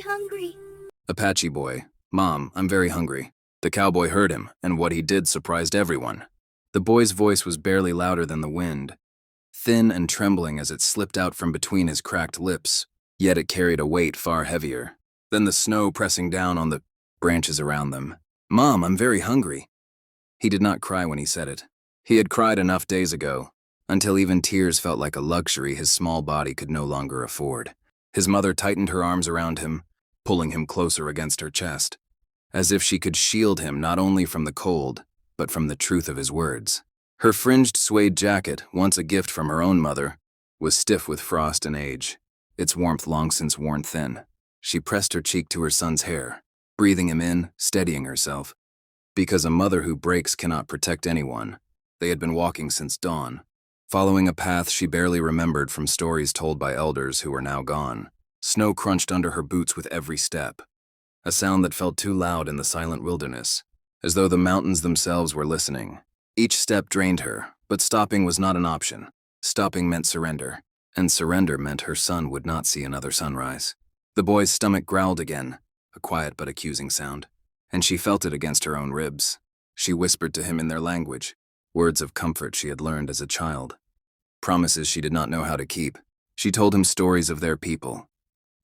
very hungry. Apache boy, Mom, I'm very hungry. The cowboy heard him, and what he did surprised everyone. The boy's voice was barely louder than the wind, thin and trembling as it slipped out from between his cracked lips, yet it carried a weight far heavier than the snow pressing down on the branches around them. Mom, I'm very hungry. He did not cry when he said it. He had cried enough days ago, until even tears felt like a luxury his small body could no longer afford. His mother tightened her arms around him, pulling him closer against her chest, as if she could shield him not only from the cold, but from the truth of his words. Her fringed suede jacket, once a gift from her own mother, was stiff with frost and age, its warmth long since worn thin. She pressed her cheek to her son's hair, breathing him in, steadying herself. Because a mother who breaks cannot protect anyone, they had been walking since dawn, following a path she barely remembered from stories told by elders who were now gone. Snow crunched under her boots with every step, a sound that felt too loud in the silent wilderness, as though the mountains themselves were listening. Each step drained her, but stopping was not an option. Stopping meant surrender, and surrender meant her son would not see another sunrise. The boy's stomach growled again, a quiet but accusing sound, and she felt it against her own ribs. She whispered to him in their language, words of comfort she had learned as a child, promises she did not know how to keep. She told him stories of their people,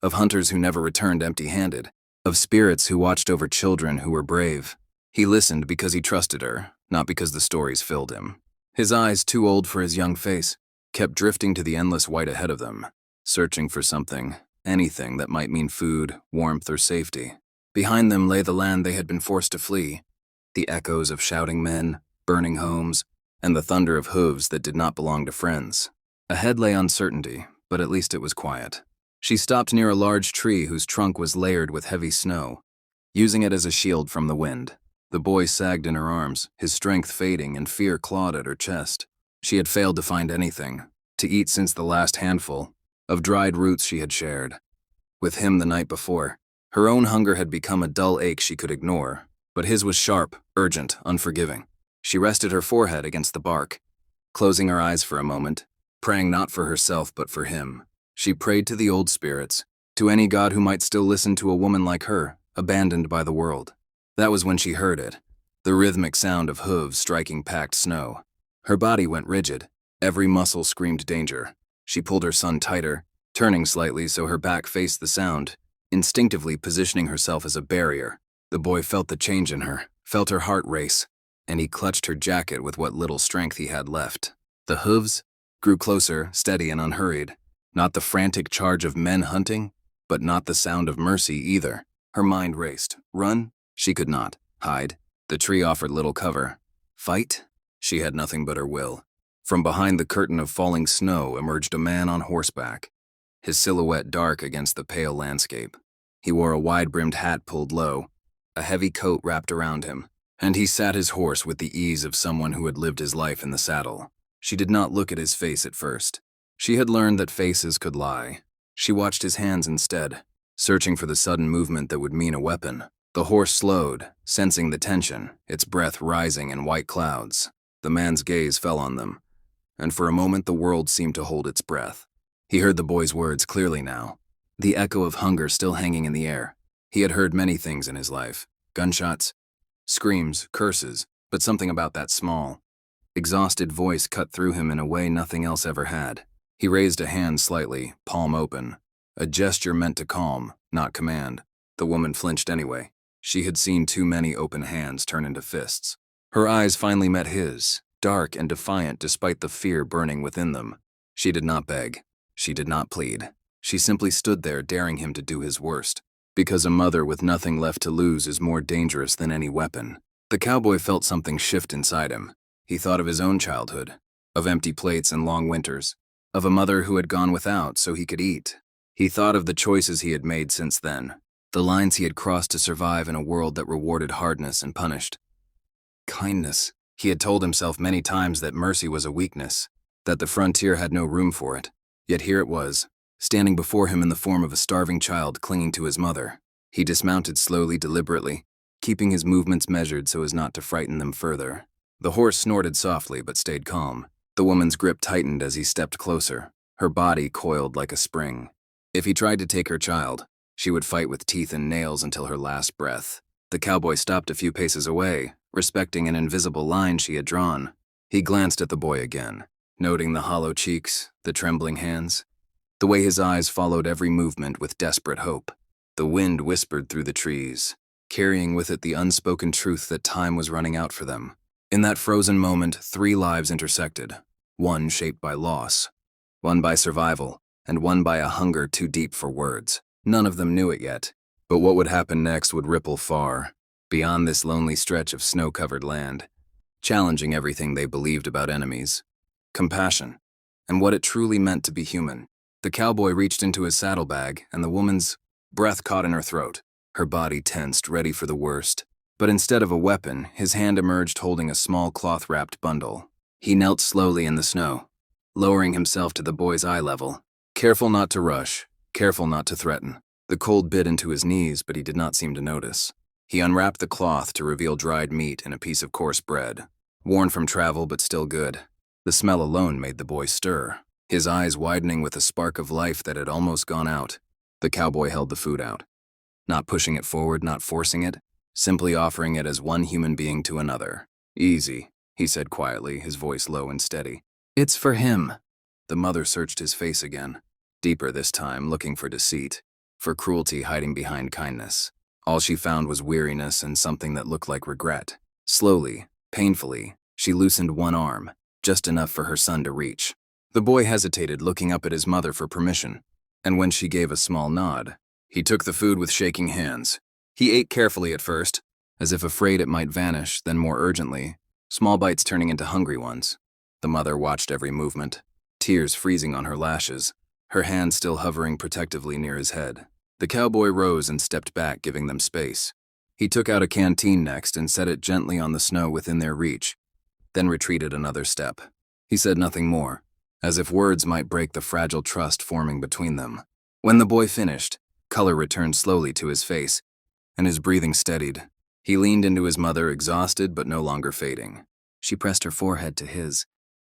of hunters who never returned empty-handed, of spirits who watched over children who were brave. He listened because he trusted her, not because the stories filled him. His eyes, too old for his young face, kept drifting to the endless white ahead of them, searching for something, anything that might mean food, warmth, or safety. Behind them lay the land they had been forced to flee, the echoes of shouting men, burning homes, and the thunder of hooves that did not belong to friends. Ahead lay uncertainty, but at least it was quiet. She stopped near a large tree whose trunk was layered with heavy snow, using it as a shield from the wind. The boy sagged in her arms, his strength fading, and fear clawed at her chest. She had failed to find anything to eat since the last handful of dried roots she had shared with him the night before. Her own hunger had become a dull ache she could ignore, but his was sharp, urgent, unforgiving. She rested her forehead against the bark, closing her eyes for a moment, praying not for herself but for him. She prayed to the old spirits, to any god who might still listen to a woman like her, abandoned by the world. That was when she heard it, the rhythmic sound of hooves striking packed snow. Her body went rigid, every muscle screamed danger. She pulled her son tighter, turning slightly so her back faced the sound, instinctively positioning herself as a barrier. The boy felt the change in her, felt her heart race, and he clutched her jacket with what little strength he had left. The hooves grew closer, steady and unhurried. Not the frantic charge of men hunting, but not the sound of mercy either. Her mind raced. Run? She could not. Hide? The tree offered little cover. Fight? She had nothing but her will. From behind the curtain of falling snow emerged a man on horseback, his silhouette dark against the pale landscape. He wore a wide-brimmed hat pulled low, a heavy coat wrapped around him, and he sat his horse with the ease of someone who had lived his life in the saddle. She did not look at his face at first. She had learned that faces could lie. She watched his hands instead, searching for the sudden movement that would mean a weapon. The horse slowed, sensing the tension, its breath rising in white clouds. The man's gaze fell on them, and for a moment the world seemed to hold its breath. He heard the boy's words clearly now, the echo of hunger still hanging in the air. He had heard many things in his life, gunshots, screams, curses, but something about that small, exhausted voice cut through him in a way nothing else ever had. He raised a hand slightly, palm open, a gesture meant to calm, not command. The woman flinched anyway. She had seen too many open hands turn into fists. Her eyes finally met his, dark and defiant despite the fear burning within them. She did not beg. She did not plead. She simply stood there daring him to do his worst, because a mother with nothing left to lose is more dangerous than any weapon. The cowboy felt something shift inside him. He thought of his own childhood, of empty plates and long winters, of a mother who had gone without so he could eat. He thought of the choices he had made since then, the lines he had crossed to survive in a world that rewarded hardness and punished kindness. He had told himself many times that mercy was a weakness, that the frontier had no room for it. Yet here it was, standing before him in the form of a starving child clinging to his mother. He dismounted slowly, deliberately, keeping his movements measured so as not to frighten them further. The horse snorted softly but stayed calm. The woman's grip tightened as he stepped closer, her body coiled like a spring. If he tried to take her child, She would fight with teeth and nails until her last breath. The cowboy stopped a few paces away, respecting an invisible line she had drawn. He glanced at the boy again, noting the hollow cheeks, the trembling hands, the way his eyes followed every movement with desperate hope. The wind whispered through the trees, carrying with it the unspoken truth that time was running out for them. In that frozen moment, 3 lives intersected, one shaped by loss, one by survival, and one by a hunger too deep for words. None of them knew it yet, but what would happen next would ripple far, beyond this lonely stretch of snow-covered land, challenging everything they believed about enemies, compassion, and what it truly meant to be human. The cowboy reached into his saddlebag, and the woman's breath caught in her throat. Her body tensed, ready for the worst. But instead of a weapon, his hand emerged holding a small cloth-wrapped bundle. He knelt slowly in the snow, lowering himself to the boy's eye level. Careful not to rush, careful not to threaten. The cold bit into his knees, but he did not seem to notice. He unwrapped the cloth to reveal dried meat and a piece of coarse bread, worn from travel but still good. The smell alone made the boy stir, his eyes widening with a spark of life that had almost gone out. The cowboy held the food out, not pushing it forward, not forcing it, simply offering it as one human being to another. "Easy," he said quietly, his voice low and steady. "It's for him." The mother searched his face again, deeper this time, looking for deceit, for cruelty hiding behind kindness. All she found was weariness and something that looked like regret. Slowly, painfully, she loosened one arm, just enough for her son to reach. The boy hesitated, looking up at his mother for permission, and when she gave a small nod, he took the food with shaking hands. He ate carefully at first, as if afraid it might vanish, then more urgently, small bites turning into hungry ones. The mother watched every movement, tears freezing on her lashes, her hand still hovering protectively near his head. The cowboy rose and stepped back, giving them space. He took out a canteen next and set it gently on the snow within their reach, then retreated another step. He said nothing more, as if words might break the fragile trust forming between them. When the boy finished, color returned slowly to his face, and his breathing steadied. He leaned into his mother, exhausted but no longer fading. She pressed her forehead to his,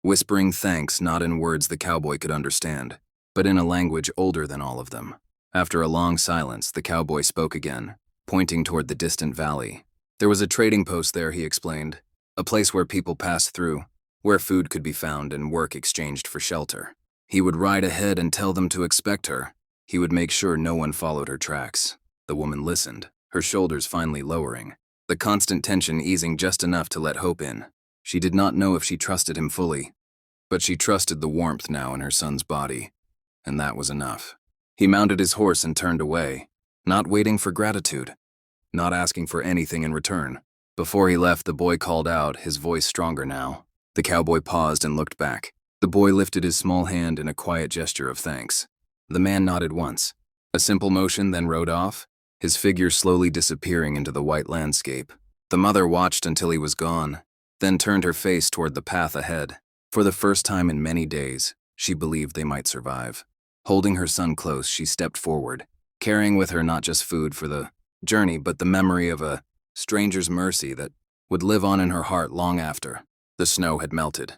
whispering thanks not in words the cowboy could understand, but in a language older than all of them. After a long silence, the cowboy spoke again, pointing toward the distant valley. There was a trading post there, he explained, a place where people passed through, where food could be found and work exchanged for shelter. He would ride ahead and tell them to expect her. He would make sure no one followed her tracks. The woman listened, her shoulders finally lowering, the constant tension easing just enough to let hope in. She did not know if she trusted him fully, but she trusted the warmth now in her son's body, and that was enough. He mounted his horse and turned away, not waiting for gratitude, not asking for anything in return. Before he left, the boy called out, his voice stronger now. The cowboy paused and looked back. The boy lifted his small hand in a quiet gesture of thanks. The man nodded once, a simple motion, then rode off, his figure slowly disappearing into the white landscape. The mother watched until he was gone, then turned her face toward the path ahead. For the first time in many days, she believed they might survive. Holding her son close, she stepped forward, carrying with her not just food for the journey, but the memory of a stranger's mercy that would live on in her heart long after. The snow had melted,